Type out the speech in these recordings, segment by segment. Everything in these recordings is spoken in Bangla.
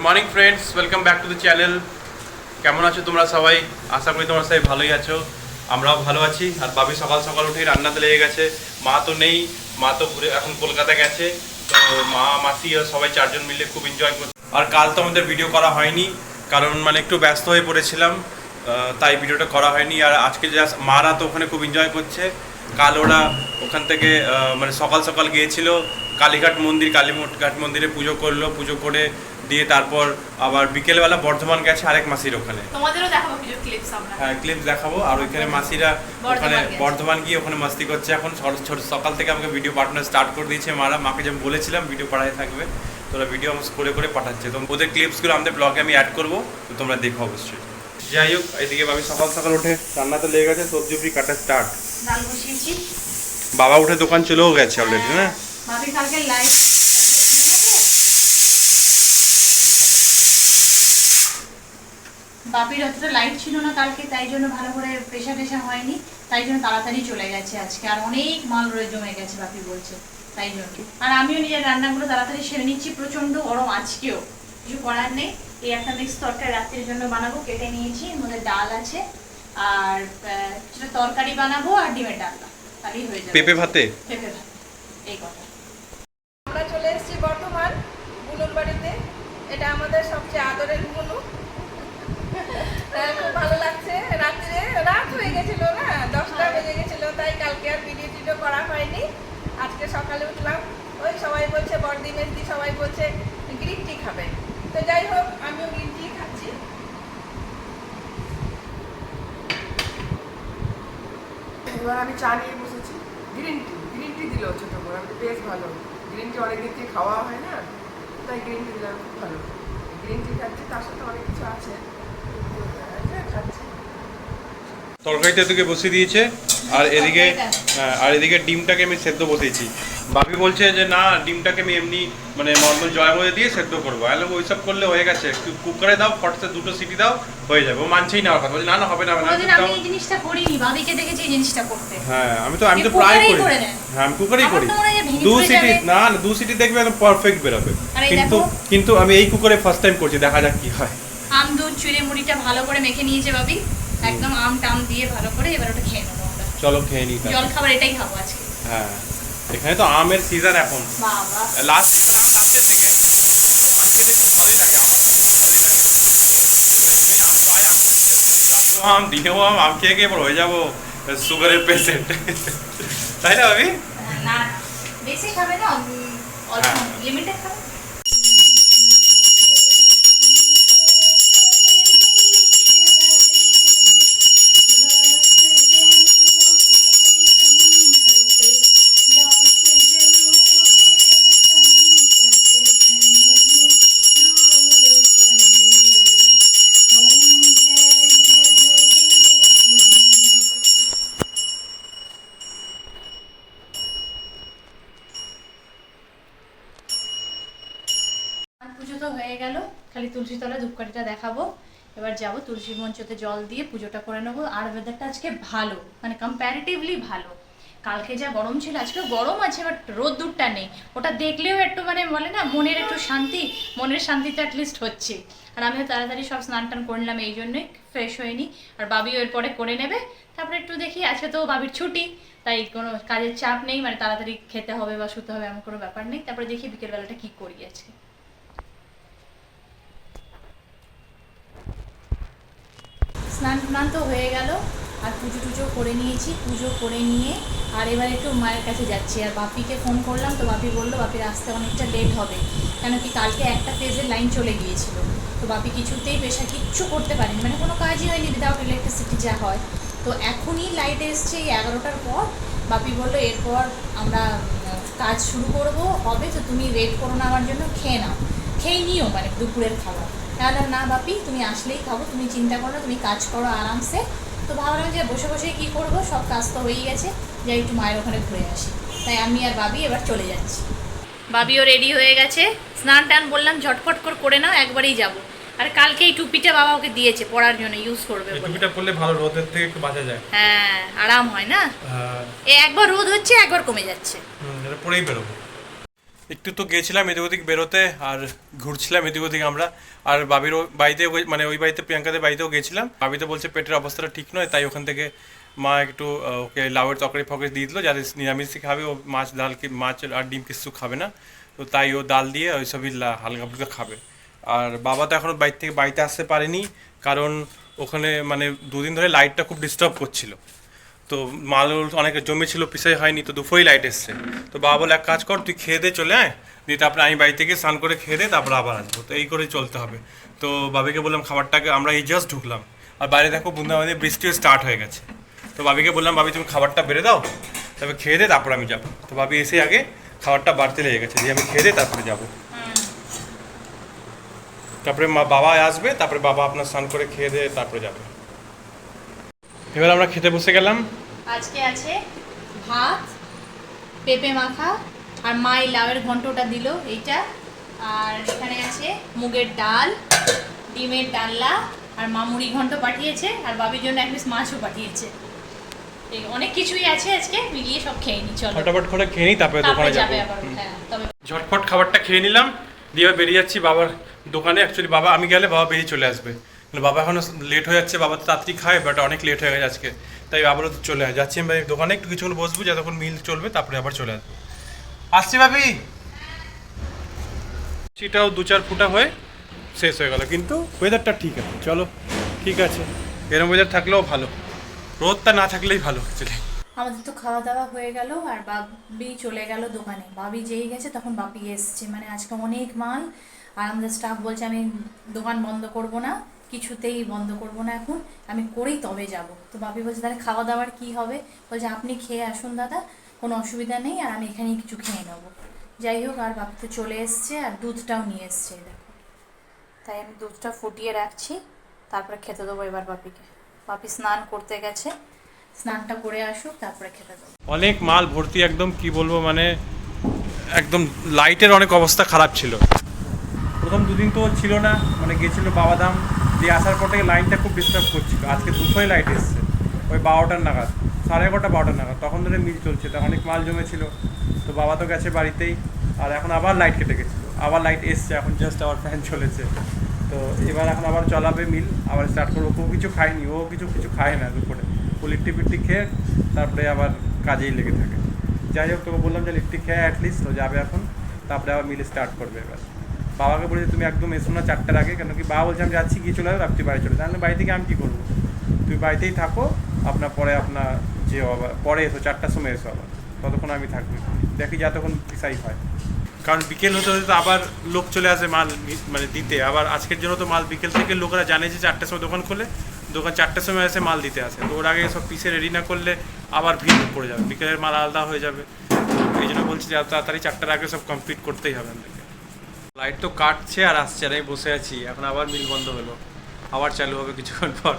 Morning friends, welcome back to the channel. কেমন আছো তোমরা সবাই? আশা করি তোমরা সবাই ভালোই আছো, আমরাও ভালো আছি। আর বাবি সকাল সকাল উঠেই রান্নাতে লেগে গেছে। মা তো নেই, মা তো ঘুরে এখন কলকাতা গেছে। তো মা মাসি সবাই চারজন মিলে খুব এনজয় করছে। আর কাল তো আমাদের ভিডিও করা হয়নি, কারণ মানে একটু ব্যস্ত হয়ে পড়েছিলাম, তাই ভিডিওটা করা হয়নি। আর আজকে জাস্ট মারা তো ওখানে খুব এনজয় করছে। কাল ওরা ওখান থেকে মানে সকাল সকাল গিয়েছিল কালীঘাট মন্দির, কালীঘাট মন্দিরে পুজো করলো, পুজো করে দিয়ে তারপর আবার বিকেলবেলা বর্ধমান গেছে আরেক মাসির ওখানে। তোমাদেরও দেখাবো কিছু ক্লিপস আমরা। হ্যাঁ, ক্লিপস দেখাবো। আর ওইখানে মাসিরা ওখানে বর্ধমান গিয়ে ওখানে মাস্তি করছে। এখন সকাল থেকে আমাকে ভিডিও পাঠানো স্টার্ট করে দিয়েছে মারা। মাকে যেমন বলেছিলাম ভিডিও পাঠাতে থাকবে, তোরা ভিডিও আমার করে করে পাঠাচ্ছে। তো ওদের ক্লিপসগুলো আমাদের ব্লগে আমি অ্যাড করবো, তো তোমরা দেখো অবশ্যই। যাই হোক, এদিকে ভাবি সকাল সকাল উঠে রান্নাতে লেগে গেছে, সবজি উবজি কাটা স্টার্ট। ডাল বসিয়েছি। বাবা উঠে দোকান চলেও গেছে অলরেডি না? ভাবি কালকে লাইভ বাপির অতটা লাইট ছিল না কালকে, তাই জন্য ভালো করে প্রেশার টেশার হয়নি, তাই জন্য তাড়াতাড়ি চলে গেছে আজকে। আর অনেক মাল জমে গেছে বাপি বলছে, তাই জন্য। আর আমিও নিজের রান্নাগুলো তাড়াতাড়ি সেরে নিচ্ছি। প্রচন্ড গরম আজকেও, কিছু করার নেই। এই একটা মিক্স তরকারি রাত্রির জন্য বানাবো, কেটে নিয়েছি। এর মধ্যে ডাল আছে আর কিছুটা তরকারি বানাবো আর ডিমের ডালনা, তাহলেই হয়ে যাবে। পেঁপে ভাতে, পেঁপে ভাত, এই কথা। আমরা চলে এসেছি বর্ধমান বুনুর বাড়িতে। এটা আমাদের সবচেয়ে আদরের বুনু। খুব ভালো লাগছে। রাত হয়ে গেছিল না, 10টা বেজে গেছিল, তাই কালকে আর ভিডিও টিডিও করা হয়নি। আজকে সকালে উঠলাম, ওই সবাই বলছে বড়দি মেজদি সবাই বলছে গ্রিন টি খাবে। তো যাই হোক, আমিও গ্রিন টি খাচ্ছি। এবার আমি চা নিয়ে বসেছি। গ্রিন টি দিল ছোটো করে, আমি বেশ ভালো। গ্রিন টি অনেকদিন থেকে খাওয়া হয় না, তাই গ্রিন টি দিলাম, খুব ভালো। গ্রিন টি খাচ্ছি, তার সাথে অনেক কিছু আছে খাচ্ছি। তরকারিটা এদিকে বসিয়ে দিয়েছে। আর এদিকে ডিমটাকে আমি সেদ্ধ বসিয়েছি। বাপি বলছে যে না, ডিমটাকে আমি এমনি মানে নর্মাল জলের মধ্যে দিয়ে সেদ্ধ করবো। আমি ওইসব করলে হয়ে গেছে, একটু কুকারে দাও, ফটসে 2টো সিটি দাও, হয়ে যাবে। ও মানছেই না আমার কথা, বলছে না না হবে না। আমি এই জিনিসটা করিনি, বাবিকে দেখেছি এই জিনিসটা করতে। হ্যাঁ, আমি তো প্রায় করি। হ্যাঁ, আমি কুকারেই করি। 2 সিটি দেখবে একদম পারফেক্ট বেরোবে। কিন্তু আমি এই কুকারে ফার্স্ট টাইম করছি, দেখা যাক কি হয়। আম দুধ চিড়ে মুড়িটা ভালো করে মেখে নিয়েছে বাবি, একদম আম টাম দিয়ে ভালো করে। এবার ওটা খেয়ে নেবো আমরা। চলো খেয়ে নিই। জল খাবার এটাই খাবো আজকে। হ্যাঁ, এখানে তো আমের সিজন এখন। বাবা, লাস্টের দিকে তো আম খেতে খুব ভালোই লাগে। আমার তো খুব ভালোই লাগে। এবারে আম তো হয়, আম খাচ্ছি আজকে। রাতেও আম, দিনেও আম খেয়ে খেয়ে এবার হয়ে যাবো সুগারের পেশেন্ট, তাই না ভাবি? না বেশি খাবে না, অল্প লিমিটেড খাবে। পুজো তো হয়ে গেল, খালি তুলসী তলা ধূপকাঠিটা দেখাবো। এবার যাব তুলসী মঞ্চতে জল দিয়ে পুজোটা করে নেবো। আর ওয়েদারটা আজকে ভালো, মানে কম্প্যারেটিভলি ভালো। কালকে যা গরম ছিল, আজকেও গরম আছে, বাট রোদ্দুরটা নেই। ওটা দেখলেও একটু মানে বলে না, মনের একটু শান্তি, মনের শান্তি তো অ্যাটলিস্ট হচ্ছে। আর আমিও তাড়াতাড়ি সব স্নান টান করলাম, এই জন্যই ফ্রেশ হয়ে নিই। আর বাবিও এরপরে করে নেবে। তারপরে একটু দেখি, আজকে তো বাবির ছুটি, তাই কোনো কাজের চাপ নেই, মানে তাড়াতাড়ি খেতে হবে বা শুতে হবে এমন কোনো ব্যাপার নেই। তারপরে দেখি বিকেলবেলাটা কী করি আজকে। স্নান তো হয়ে গেল, আর পুজো করে নিয়েছি। পুজো করে নিয়ে আর এবার একটু মায়ের কাছে যাচ্ছি। আর বাপিকে ফোন করলাম, তো বাপি বললো বাপির আসতে অনেকটা লেট হবে, কেন কি কালকে একটা ফেজের লাইন চলে গিয়েছিল। তো বাপি কিছুতেই কিচ্ছু করতে পারেনি, মানে কোনো কাজই হয়নি উইদাউট ইলেকট্রিসিটি যা হয়। তো এখনই লাইট এসছে এই 11টার পর। বাপি বললো এরপর আমরা কাজ শুরু করবো, হবে তো তুমি ওয়েট করো না আমার জন্য, খেয়ে নিও মানে দুপুরের খাবার। তাহলে না বাপি, তুমি আসলেই খাবো, তুমি চিন্তা করো না, তুমি কাজ করো আরামসে। তো ভাবলাম যে বসে বসে কী করবো, সব কাজ তো হয়েই গেছে, যাই একটু মায়ের ওখানে ঘুরে আসি। তাই আমি আর বাবি এবার চলে যাচ্ছি। বাবিও রেডি হয়ে গেছে, স্নান টান বললাম ঝটফট করে নাও, একবারেই যাব। আর কালকে এই টুপিটা বাবা ওকে দিয়েছে পরার জন্য, ইউজ করবে বলে। টুপিটা পরলে ভালো, রোদের থেকে একটু বাঁচা যায়। হ্যাঁ, আরাম হয় না। একবার রোদ হচ্ছে, একবার কমে যাচ্ছে। এটা পরেই বেরোবো। একটু তো গিয়েছিলাম এদিক ওদিক বেরোতে, আর ঘুরছিলাম এদিক ওদিক আমরা। আর বাবির বাড়িতে মানে ওই বাড়িতে প্রিয়াঙ্কাদের বাড়িতেও গেছিলাম। বাবিতে বলছে পেটের অবস্থাটা ঠিক নয়, তাই ওখান থেকে মা একটু ওকে লাউয়ের তরকারি ফকরি দিয়ে দিল, যাতে নিরামিষই খাবে, ও মাছ ডাল কি মাছ আর ডিম কিছু খাবে না। তো তাই ও ডাল দিয়ে ওই সবই হালকা ফুলকা খাবে। আর বাবা তো এখনও বাড়িতে আসতে পারেনি, কারণ ওখানে মানে দুদিন ধরে লাইটটা খুব ডিস্টার্ব করছিল। তো মাল অনেক জমেছিল, পিসাই হয়নি, তো দুপুরেই লাইট এসছে। তো বাবা বলে এক কাজ কর, তুই খেয়ে দে চলে আয়, দিয়ে তারপরে আমি বাড়ি থেকে স্নান করে খেয়ে দে, তারপরে আবার আসবো। তো এই করেই চলতে হবে। তো বাবিকে বললাম খাবারটাকে, আমরা এই জাস্ট ঢুকলাম আর বাইরে দেখো বুন্দাবান্দি বৃষ্টিও স্টার্ট হয়ে গেছে। তো বাবিকে বললাম বাবি তুমি খাবারটা বেড়ে দাও, তারপরে খেয়ে দে, তারপরে আমি যাবো। তো বাবি এসে আগে খাবারটা বাড়তে লেগে গেছে, দিয়ে আমি খেয়ে দে তারপরে যাবো। তারপরে বাবা আসবে, তারপরে বাবা আপনার স্নান করে খেয়ে দে তারপরে যাবে। এবার আমরা খেতে বসে গেলাম। আজকে আছে ভাত, পেঁপে মাখা, আর মাই লাউয়ের ঘন্টটা দিল এইটা। আর এখানে আছে মুগের ডাল, ডিমের ডালনা, আর মা মুড়ি ঘন্ট পাঠিয়েছে, আর বাবির জন্য এক পিস মাছও পাঠিয়েছে। এই অনেক কিছুই আছে আজকে, মিলিয়ে সব খেয়ে নি। চলো ফটাফট করে খেয়ে নিই, তারপরে দোকানে যাবে। হ্যাঁ, তবে ঝটপট খাবারটা খেয়ে নিলাম, দিয়ে এবার বেরিয়ে যাচ্ছি বাবার দোকানে। অ্যাকচুয়ালি বাবা আমি গেলে বাবা বেরিয়ে চলে আসবে, বাবা এখনো লেট হয়ে যাচ্ছে। বাবা তো তাড়াতাড়ি খায়, বাট অনেক লেট হয়ে গেছে আজকে, তাই আবারও চলে যাচ্ছি আমি দোকানে। একটু কিছুক্ষণ বসবো, যতক্ষণ মিল চলবে, তারপরে আবার চলে আসবো। আসছি ভাবি। সেটাও 2-4 ফুটা হয়ে শেষ হয়ে গেল, কিন্তু ওয়েদারটা ঠিক আছে। চলো ঠিক আছে, এরম ওয়েদার থাকলেও ভালো, রোদটা না থাকলেই ভালো অ্যাকচুয়ালি। আমাদের তো খাওয়া দাওয়া হয়ে গেল, আর বাবি চলে গেল দোকানে। বাবি যেই গেছে তখন বাপি এসছে, মানে আজকে অনেক মাল। আর আমাদের স্টাফ বলছে আমি দোকান বন্ধ করব না, কিছুতেই বন্ধ করব না, এখন আমি করেই তবে যাব। তো বাপি বলছে তাহলে খাওয়া দাওয়ার কি হবে? বলছে আপনি খেয়ে আসুন দাদা, কোনো অসুবিধা নেই, আর আমি এখানেই কিছু খেয়ে নেবো। যাই হোক, আর বাপি তো চলে এসছে, আর দুধটাও নিয়ে এসছে দেখো। তাই আমি দুধটা ফুটিয়ে রাখছি, তারপরে খেতে দেবো এবার বাপিকে। বাপি স্নান করতে গেছে, স্নানটা করে আসুক, তারপরে খেতে দেবো। অনেক মাল ভর্তি, একদম কি বলবো, মানে একদম লাইটের অনেক অবস্থা খারাপ ছিল। প্রথম দুদিন তো ছিল না, মানে গিয়েছিল বাবাধাম, দিয়ে আসার পর থেকে লাইনটা খুব ডিস্টার্ব করছিল। আজকে দুটোই লাইট এসছে, ওই 12টার নাগাদ, 11:30 12টার নাগাদ, তখন ধরে মিল চলছে। তখন অনেক মাল জমেছিল। তো বাবা তো গেছে বাড়িতেই, আর এখন আবার লাইট কেটে গেছিলো, আবার লাইট এসছে, এখন জাস্ট আবার ফ্যান চলেছে। তো এবার এখন আবার চলাবে মিল, আবার স্টার্ট করবো। ও কিছু খায়নি, ও কিছু খায় না দুপুরে, ও লিট্টি পিট্টি খেয়ে তারপরে আবার কাজেই লেগে থাকে। যাই হোক, তোকে বললাম যে লিট্টি খেয়ে অ্যাটলিস্ট ও যাবে এখন, তারপরে আবার মিল স্টার্ট করবে। এবার বাবাকে বলেছে তুমি একদম এসো না 4টার আগে, কেন কি বাবা বলছে আমি যাচ্ছি, গিয়ে চলে যাবো, আপনি বাড়ি চলে তাহলে বাড়ি থেকে আমি কী করবো? তুমি বাড়িতেই থাকো, আপনার পরে আপনার যে আবার পরে এসো, 4টার সময় এসো, আবার ততক্ষণ আমি থাকবি, দেখি যতক্ষণ পিসাই হয়। কারণ বিকেল হতে হতে আবার লোক চলে আসে মাল মানে দিতে। আবার আজকের জন্য তো মাল বিকেল থেকে লোকরা জানে যে 4টার সময় দোকান খোলে, দোকান 4টার সময় এসে মাল দিতে আসে। তো ওর আগে সব পিসে রেডি না করলে আবার ভিড় পড়ে যাবে, বিকেলের মাল আলাদা হয়ে যাবে। এই জন্য বলছি যে তাড়াতাড়ি 4টার আগে সব কমপ্লিট করতেই হবে আমাদেরকে। লাইট তো কাটছে আর আসছে, আর আমি বসে আছি। এখন আবার মিল বন্ধ হলো, আবার চালু হবে কিছুক্ষণ পর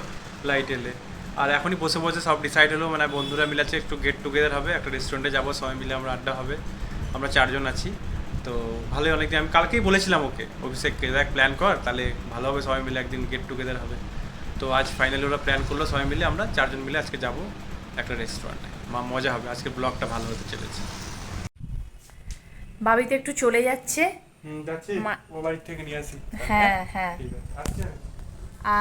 লাইট এলে। আর এখনই বসে বসে সব ডিসাইড হলো, মানে বন্ধুরা মিলে আছে, একটু গেট টুগেদার হবে, একটা রেস্টুরেন্টে যাবো, সবাই মিলে আমরা আড্ডা হবে। আমরা 4 জন আছি, তো ভালোই। অনেকদিন আমি কালকেই বলেছিলাম ওকে, অভিষেককে, দেখ প্ল্যান কর, তাহলে ভালো হবে, সবাই মিলে একদিন গেট টুগেদার হবে। তো আজ ফাইনালি ওরা প্ল্যান করলো, সবাই মিলে আমরা 4 জন মিলে আজকে যাবো একটা রেস্টুরেন্টে। মজা হবে, আজকে ব্লগটা ভালো হতে চলেছে। বাবি তো একটু চলে যাচ্ছে। যাচ্ছি, ও বাড়ি থেকে নিয়ে আসি। হ্যাঁ হ্যাঁ। ঠিক আছে, আচ্ছা।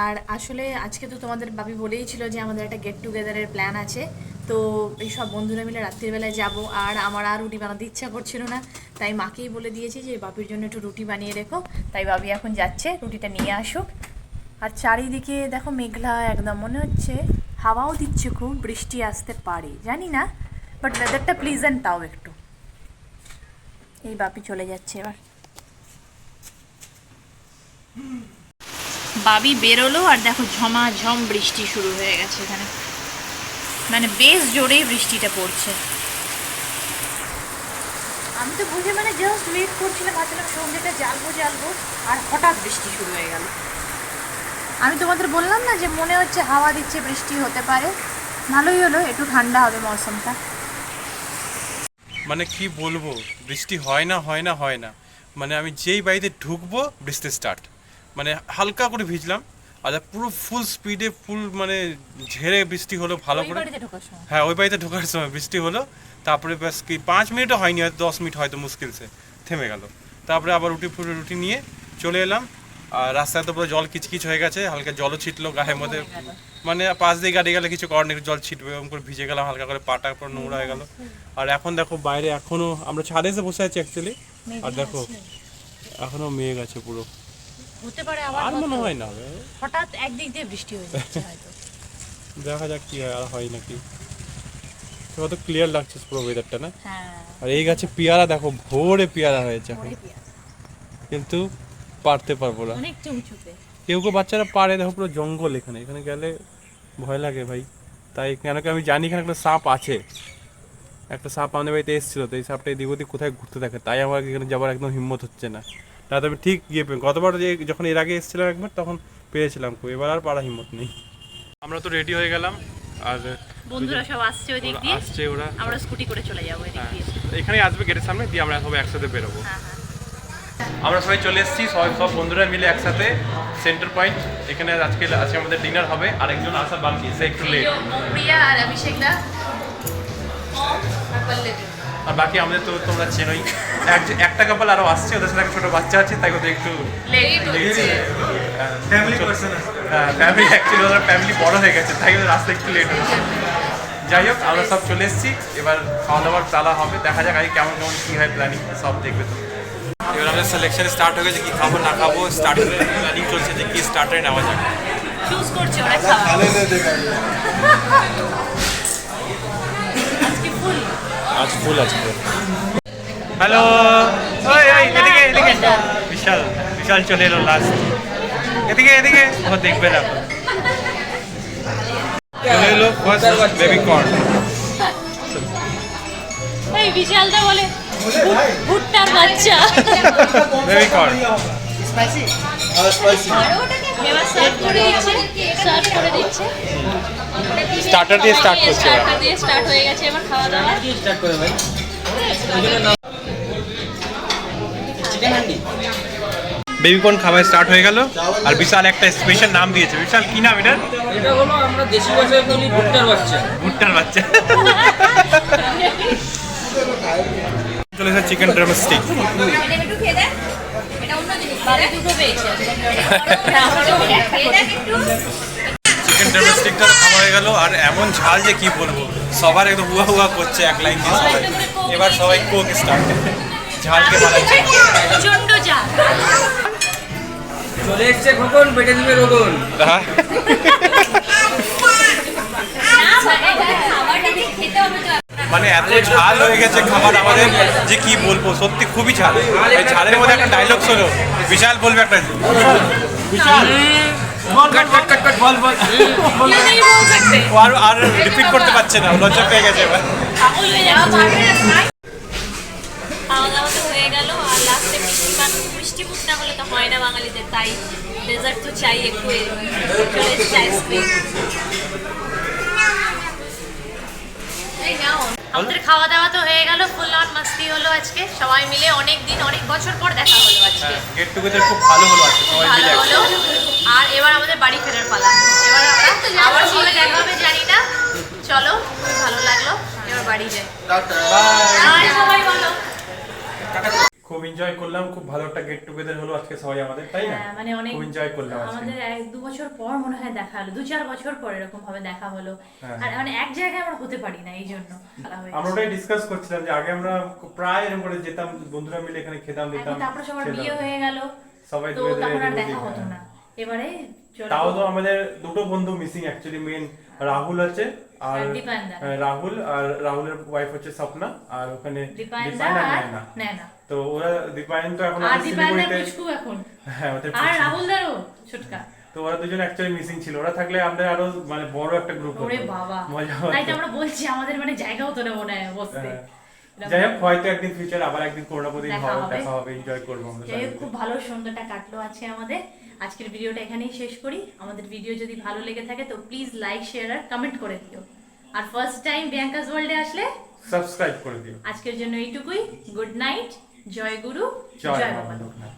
আর আসলে আজকে তো তোমাদের বাবি বলেই ছিল যে আমাদের একটা গেট টুগেদারের প্ল্যান আছে। তো এই সব বন্ধুরা মিলে রাত্রিবেলায় যাব, আর আমার আর রুটি বানাতে ইচ্ছা করছিল না, তাই মাকেই বলে দিয়েছি যে বাপির জন্য একটু রুটি বানিয়ে রেখো। তাই বাবি এখন যাচ্ছে, রুটিটা নিয়ে আসুক। আর চারিদিকে দেখো মেঘলা একদম, মনে হচ্ছে হাওয়াও দিচ্ছে খুব, বৃষ্টি আসতে পারে জানি না, বাট ওয়েদারটা প্লিজেন্ট তাও একটু। এই বাপি চলে যাচ্ছে এবার। বাবি বেরোলো, আর দেখো ঝমাঝম বৃষ্টি শুরু হয়ে গেছে এখানে, মানে বেশ জোরেই বৃষ্টিটা পড়ছে। আমি তো বুঝে মানে জাস্ট ওয়েট করছিলাম, ভাবছিলাম সন্ধ্যেটা জ্বালবো, আর হঠাৎ বৃষ্টি শুরু হয়ে গেল। আমি তোমাদের বললাম না যে মনে হচ্ছে হাওয়া দিচ্ছে, বৃষ্টি হতে পারে। ভালোই হলো, একটু ঠান্ডা হবে মৌসুমটা। মানে কি বলবো, বৃষ্টি হয় না, মানে আমি যেই বাড়িতে ঢুকবো বৃষ্টি স্টার্ট, মানে হালকা করে ভিজলাম, আর পুরো ফুল স্পিডে ফুল মানে ঝেড়ে বৃষ্টি হলো ভালো করে। হ্যাঁ, ওই বাড়িতে ঢোকার সময় বৃষ্টি হলো, তারপরে ব্যাস কি 5 মিনিটও হয়নি, হয়তো 10 মিনিট হয়তো মুশকিল সে থেমে গেল। তারপরে আবার রুটি নিয়ে চলে এলাম। আর রাস্তায় তো পুরো জল কিচকিচ হয়ে গেছে, হালকা জলও ছিটলো গায়ের মধ্যে, মানে পাশ দিয়ে গাড়ি গেলে কিছু করার নেই, জল ছিটবে, এরকম করে ভিজে গেলাম, হালকা করে পাটা পুরো নোংরা হয়ে গেল। আর এখন দেখো বাইরে এখনো আমরা ছাদে এসে বসে আছি অ্যাকচুয়ালি, আর দেখো এখনো মেঘ আছে পুরো, হতে পারে আর মনে হয় না হঠাৎ একদিক দিয়ে বৃষ্টি হয়ে যাচ্ছে হয়তো। দেখা যাক কি হয়, আর হয় নাকি। কত ক্লিয়ার লাগছে পুরো ওয়েদারটা না। হ্যাঁ, আর এই গাছে পেয়ারা দেখো, ভোরে পেয়ারা হয়েছে এখন, কিন্তু পারতে পারবো না। অনেক চুমচুপে। কেউ বাচ্চারা পারে, দেখো পুরো জঙ্গল, এখানে গেলে ভয় লাগে ভাই। তাই কেন কি আমি জানি এখানে একটা সাপ আছে, একটা সাপ আমাদের বাড়িতে এসেছিলো, তো এই সাপটা এদিক ওদিক কোথায় ঘুরতে থাকে, তাই আমার এখানে যাবার একদম হিম্মত হচ্ছে না। না তবে ঠিক গিয়ে গতবার যে যখন এর আগে এসেছিলাম একবার, তখন পেয়েছিলাম, এবার আর পারা হিম্মত নেই। আমরা তো রেডি হয়ে গেলাম, আর বন্ধুরা সব আসছে ওই দিক দিয়ে, আসছে ওরা, আমরা স্কুটি করে চলে যাবো এদিক দিয়ে। এখানে আসবে গেটের সামনে দিয়ে, আমরা সবাই একসাথে বেরোবো। হ্যাঁ। আমরা সবাই চলে এসেছি, সব বন্ধুরা মিলে একসাথে সেন্টার পয়েন্ট। এখানে আজকে আমাদের ডিনার হবে, আর একজন আসা বাকি, সে একটু লেট। প্রিয়া আর অভিষেকদা আর পল্লবী, আর বাকি আমাদের তো তোমরা চেনোই, একটা কাপল আরো আসছে, ওদের সাথে একটা ছোট বাচ্চা আছে, তাই ওদের একটু লেট হচ্ছে। ফ্যামিলি পার্সন, ফ্যামিলি অ্যাকচুয়ালি ওদের ফ্যামিলি বড় হয়ে গেছে, তাই ওদের রাস্তা একটু লেট হচ্ছে। যাই হোক, আমরা সব চলে এসেছি, এবার খাওয়া দাওয়ার চালা হবে, দেখা যাক আগে কেমন কী হয়, প্ল্যানিং সব দেখবে তো। এবার আমাদের সিলেকশন স্টার্ট হয়ে গেছে, কি খাবো না খাবো, স্টার্টিং প্ল্যানিং চলছে যে কি স্টার্টারে নেওয়া যাক। চুজ করছে ওরা খাওয়া। আজ ফুল আছে। হ্যালো, ওই এদিকে এদিকে, বিশাল চলে এলো লাস্ট, এদিকে ও দেখবে না। চলে এলো ফার্স্ট বেবি কর্ন। এই বিশালদা বলে ভুট্টার বাচ্চা। বেবি কর্ন এবার সার্ভ করে দিচ্ছে। স্টার্টার দিয়ে স্টার্ট করছে, স্টার্টার দিয়ে স্টার্ট হয়ে গেছে এবার খাওয়া দাওয়া। বেবি কর্ন খাবার স্টার্ট হয়ে গেল, আর বিশাল একটা স্পেশাল নাম দিয়েছে। বিশাল কি নাম এটা? এটা হলো আমরা দেশি ভাষায় বলি ভুট্টার বাচ্চা। ভুট্টার বাচ্চা। চলে এসেছে চিকেন ড্রামস্টিক। একটু খেয়ে দেখ, এটা অন্য জিনিস, বাড়ি দুটো পেয়েছে। চিকেন ড্রামস্টিকটা খাওয়া হয়ে গেল, আর এমন ঝাল যে কি বলবো, সবার একদম হুয়া হুয়া করছে এক লাইন দিয়ে সবাই। এবার সবাই কোক স্টার্ট, ঝালকে বানাচ্ছে প্রচন্ড ঝাল। চলে এসছে খোকন, পেটে দিবে রোগন। হ্যাঁ, মানে এত ঝাল হয়ে গেছে খাবার আমাদের যে কি বলবো, সত্যি খুবই ঝাল। এই ঝালের মধ্যে একটা ডায়লগ শোনো, বিশাল বলবে একটা, বিশাল আর রিপিট করতে পারছে না, লজ্জা পেয়ে গেছে এবার। খাওয়া দাওয়া তো হয়ে গেল, আর লাস্টে মিষ্টি মুখ না হলে তো হয় না বাঙালিদের, তাই ডেজার্ট তো চাই একটু। চলে এসেছে আইসক্রিম। আমাদের খাওয়া দাওয়া তো হয়ে গেল, ফুল অন মাস্তি হলো আজকে সবাই মিলে, অনেক বছর পর দেখা হলো আজকে। গেট টুগেদার খুব ভালো হলো আজকে, সবাই ভালো মিলে হলো। আর এবার আমাদের বাড়ি ফেরার পালা, এবার আমরা আবার কবে দেখা হবে জানি না। চলো, খুব ভালো লাগলো, এবার বাড়ি যাই। বাই সবাই বলো। খুব এনজয় করলাম, খুব ভালো একটা গেট টুগেদার হলো আজকে সবাই আমাদের, তাই না? মানে অনেক খুব এনজয় করলাম আজকে। আমাদের 1-2 বছর পর মনে হয় দেখা হলো, 2-4 বছর পর এরকম ভাবে দেখা হলো। আর মানে এক জায়গায় আমরা হতে পারি না, এই জন্য আমরা ওটাই ডিসকাস করছিলাম যে আগে আমরা প্রায় এরকম করে যেতাম, বন্ধুরা মিলে এখানে খেতাম দিতাম, তারপরে সবার বিয়ে হয়ে গেল, সবাই তো তখন আর দেখা হতো না। এবারে তাও তো আমাদের দুটো বন্ধু মিসিং অ্যাকচুয়ালি, মেন রাহুল আছে, আর রাহুল আর রাহুলের ওয়াইফ হচ্ছে স্বপ্না, আর ওখানে দীপায়ন আর নেনা। তো ওরা দীপায়ন তো এখন আর দীপায়নের পুচকু এখন, হ্যাঁ ওদের, আর রাহুল দারও ছোটকা। তো ওরা দুজন অ্যাকচুয়ালি মিসিং ছিল, ওরা থাকলে আমরা আরো মানে বড় একটা গ্রুপ হতো। ওরে বাবা, মজা তাই তো হতো। আমরা বলছি আমাদের মানে জায়গাও তো না মনে হয় বসতে। যাই হোক, হয়তো একদিন ফিউচার আবার একদিন করোনাপতি দেখা হবে, এনজয় করবো আমরা। যাই হোক, খুব ভালো সন্ধ্যাটা কাটলো আজকে আমাদের। আজকের ভিডিওটা এখানেই শেষ করি। আমাদের ভিডিও যদি ভালো লেগে থাকে তো প্লিজ লাইক, শেয়ার আর কমেন্ট করে দিও। আর ফার্স্ট টাইম বিয়াঙ্কাস ওয়ার্ল্ডে আসলে সাবস্ক্রাইব করে দিও। আজকের জন্য এইটুকুই। গুড নাইট, জয় গুরু, জয় জয় বাবা বাবা। লোকনাথ।